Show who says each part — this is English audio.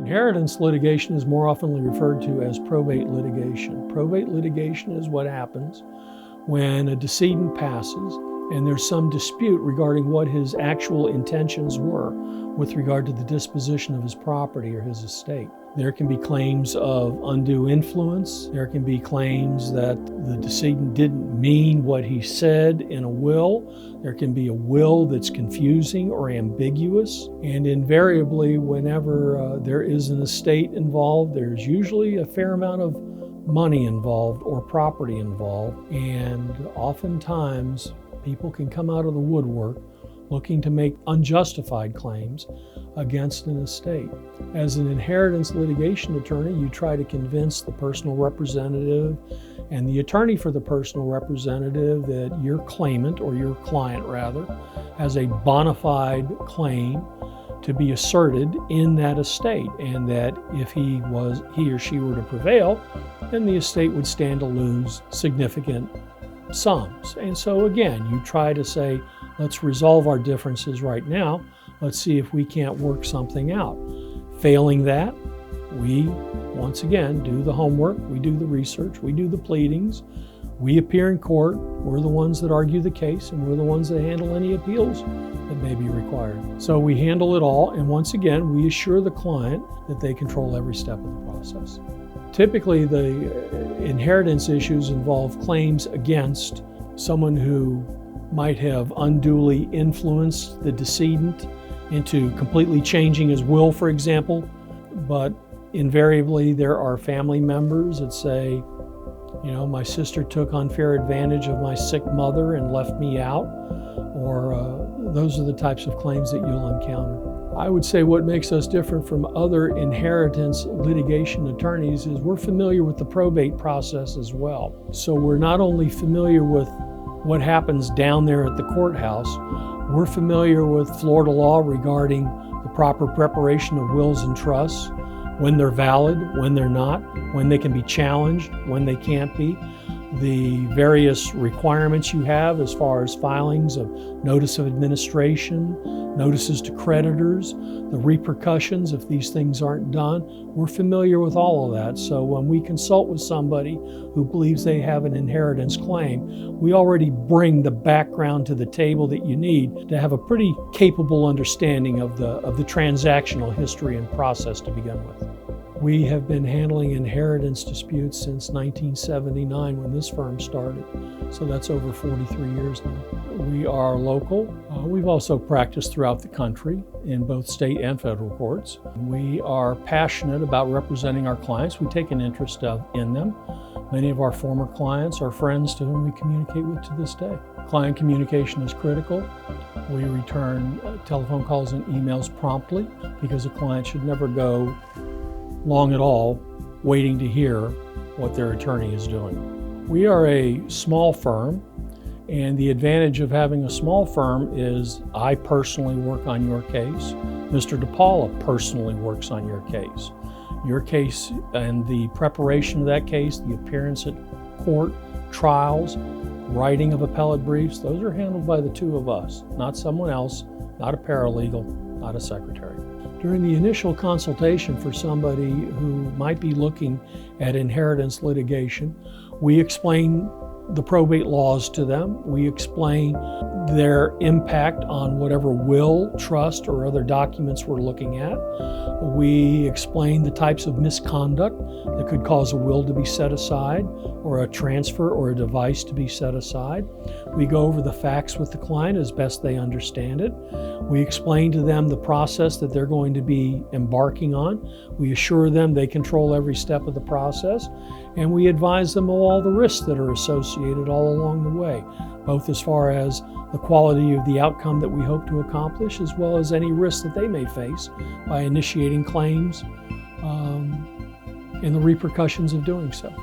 Speaker 1: Inheritance litigation is more often referred to as probate litigation. Probate litigation is what happens when a decedent passes and there's some dispute regarding what his actual intentions were with regard to the disposition of his property or his estate. There can be claims of undue influence. There can be claims that the decedent didn't mean what he said in a will. There can be a will that's confusing or ambiguous. And invariably, whenever there is an estate involved, there's usually a fair amount of money involved or property involved. And oftentimes, people can come out of the woodwork looking to make unjustified claims against an estate. As an inheritance litigation attorney, you try to convince the personal representative and the attorney for the personal representative that your claimant, or your client rather, has a bona fide claim to be asserted in that estate, and that if he or she were to prevail, then the estate would stand to lose significant sums. And so again, you try to say, let's resolve our differences right now. Let's see if we can't work something out. Failing that, we once again do the homework, we do the research, we do the pleadings, we appear in court, we're the ones that argue the case, and we're the ones that handle any appeals that may be required. So we handle it all, and once again, we assure the client that they control every step of the process. Typically, the inheritance issues involve claims against someone who might have unduly influenced the decedent into completely changing his will, for example. But invariably, there are family members that say, you know, my sister took unfair advantage of my sick mother and left me out, or those are the types of claims that you'll encounter. I would say what makes us different from other inheritance litigation attorneys is we're familiar with the probate process as well. So we're not only familiar with what happens down there at the courthouse, we're familiar with Florida law regarding the proper preparation of wills and trusts, when they're valid, when they're not, when they can be challenged, when they can't be, the various requirements you have as far as filings of notice of administration, notices to creditors, the repercussions if these things aren't done. We're familiar with all of that. So when we consult with somebody who believes they have an inheritance claim, we already bring the background to the table that you need to have a pretty capable understanding of the transactional history and process to begin with. We have been handling inheritance disputes since 1979 when this firm started, so that's over 43 years now. We are local. We've also practiced throughout the country in both state and federal courts. We are passionate about representing our clients. We take an interest in them. Many of our former clients are friends to whom we communicate with to this day. Client communication is critical. We return telephone calls and emails promptly because a client should never go long at all waiting to hear what their attorney is doing. We are a small firm, and the advantage of having a small firm is I personally work on your case. Mr. DePaula personally works on your case. Your case and the preparation of that case, the appearance at court, trials, writing of appellate briefs, those are handled by the two of us, not someone else, not a paralegal, not a secretary. During the initial consultation for somebody who might be looking at inheritance litigation, we explain the probate laws to them. We explain their impact on whatever will, trust, or other documents we're looking at. We explain the types of misconduct that could cause a will to be set aside, or a transfer or a device to be set aside. We go over the facts with the client as best they understand it. We explain to them the process that they're going to be embarking on. We assure them they control every step of the process, and we advise them of all the risks that are associated all along the way, both as far as the quality of the outcome that we hope to accomplish, as well as any risks that they may face by initiating claims and the repercussions of doing so.